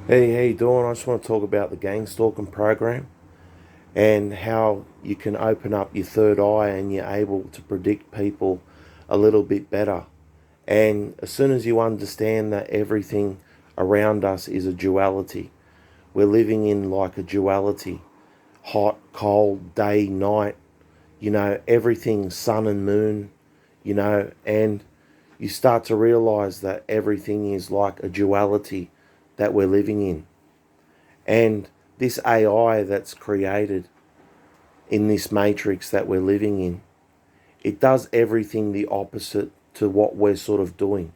Hey, how you doing? I just want to talk about the gangstalking program and how you can open up your third eye and you're able to predict people a little bit better. And as soon as you understand that everything around us is a duality, we're living in like a duality, hot, cold, day, night, everything, sun and moon, and you start to realize that everything is like a duality that we're living in. And this AI that's created in this matrix that we're living in, it does everything the opposite to what we're sort of doing.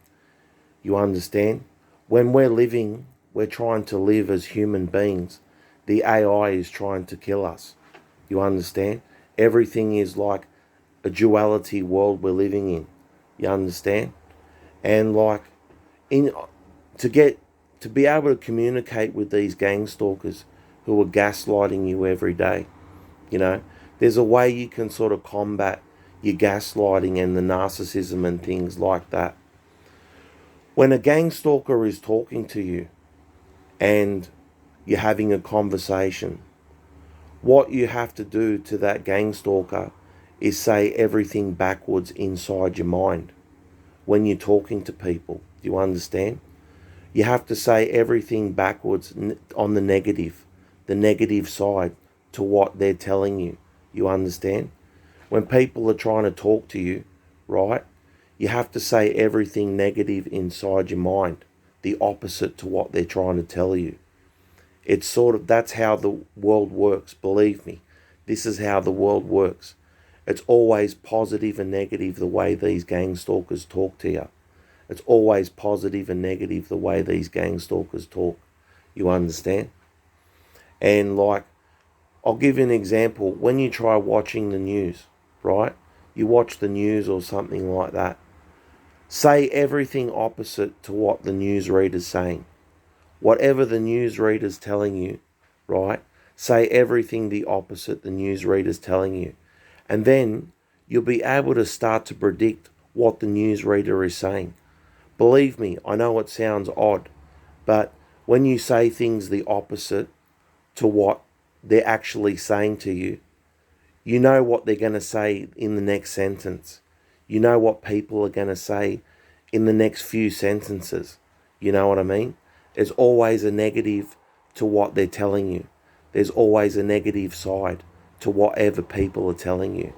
You understand? When we're living, we're trying to live as human beings. The AI is trying to kill us. You understand? Everything is like a duality world we're living in. You understand? And like in to get to be able to communicate with these gang stalkers who are gaslighting you every day, you know, there's a way you can sort of combat your gaslighting and the narcissism and things like that. When a gang stalker is talking to you and you're having a conversation, what you have to do to that gang stalker is say everything backwards inside your mind when you're talking to people. Do you understand? You have to say everything backwards on the negative side to what they're telling you. You understand? When people are trying to talk to you, right, you have to say everything negative inside your mind, the opposite to what they're trying to tell you. It's sort of, that's how the world works, believe me. This is how the world works. It's always positive and negative the way these gang stalkers talk to you. It's always positive and negative the way these gang stalkers talk. You understand? And like, I'll give you an example. When you try watching the news, right? You watch the news or something like that. Say everything opposite to what the newsreader's saying. Whatever the newsreader's telling you, right? Say everything the opposite the newsreader's telling you. And then you'll be able to start to predict what the newsreader is saying. Believe me, I know it sounds odd, but when you say things the opposite to what they're actually saying to you, you know what they're going to say in the next sentence. You know what people are going to say in the next few sentences. You know what I mean? There's always a negative to what they're telling you. There's always a negative side to whatever people are telling you.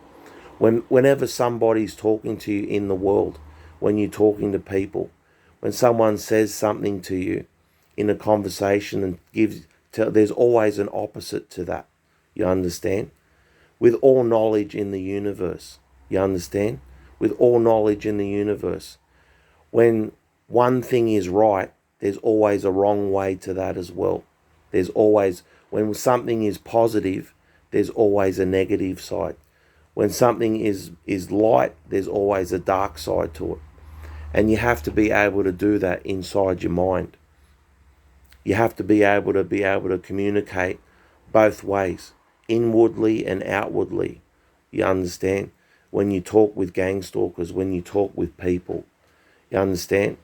Whenever somebody's talking to you in the world, when you're talking to people, when someone says something to you in a conversation and there's always an opposite to that. You understand? With all knowledge in the universe, you understand? With all knowledge in the universe, when one thing is right, there's always a wrong way to that as well. There's always, when something is positive, there's always a negative side. When something is light, there's always a dark side to it. And you have to be able to do that inside your mind. You have to be able to communicate both ways, inwardly and outwardly. You understand? When you talk with gang stalkers, when you talk with people, you understand?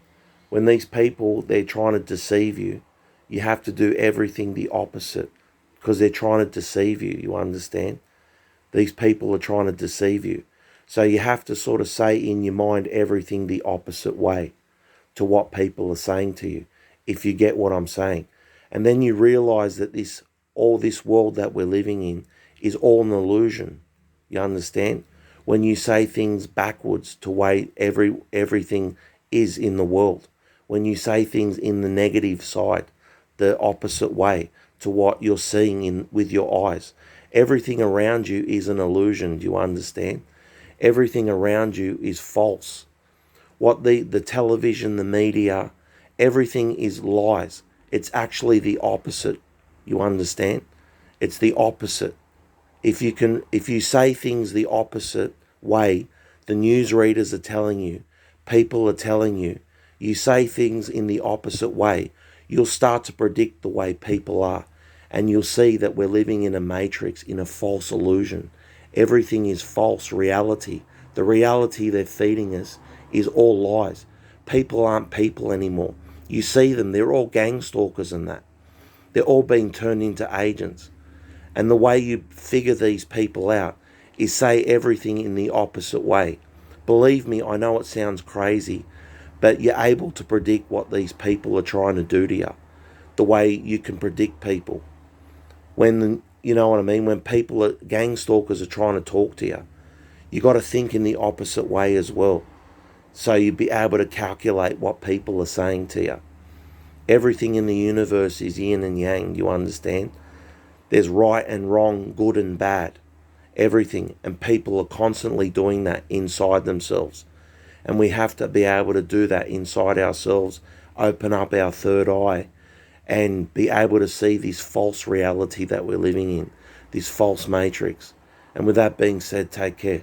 When these people, they're trying to deceive you, you have to do everything the opposite because they're trying to deceive you. You understand? These people are trying to deceive you. So you have to sort of say in your mind everything the opposite way to what people are saying to you, if you get what I'm saying. And then you realize that all this world that we're living in is all an illusion. You understand? When you say things backwards to way everything is in the world. When you say things in the negative side, the opposite way to what you're seeing in with your eyes. Everything around you is an illusion. Do you understand? Everything around you is false. What the television, the media, everything is lies. It's actually the opposite. You understand? It's the opposite. If you say things the opposite way, the newsreaders are telling you, people are telling you, you say things in the opposite way, you'll start to predict the way people are. And you'll see that we're living in a matrix, in a false illusion. Everything is false reality. The reality they're feeding us is all lies. People aren't people anymore. You see them, they're all gang stalkers and that. They're all being turned into agents. And the way you figure these people out is say everything in the opposite way. Believe me, I know it sounds crazy, but you're able to predict what these people are trying to do to you. The way you can predict people. You know what I mean? When gang stalkers are trying to talk to you, you got to think in the opposite way as well. So you'd be able to calculate what people are saying to you. Everything in the universe is yin and yang, you understand? There's right and wrong, good and bad. Everything. And people are constantly doing that inside themselves. And we have to be able to do that inside ourselves, open up our third eye, and be able to see this false reality that we're living in, this false matrix. And with that being said, take care.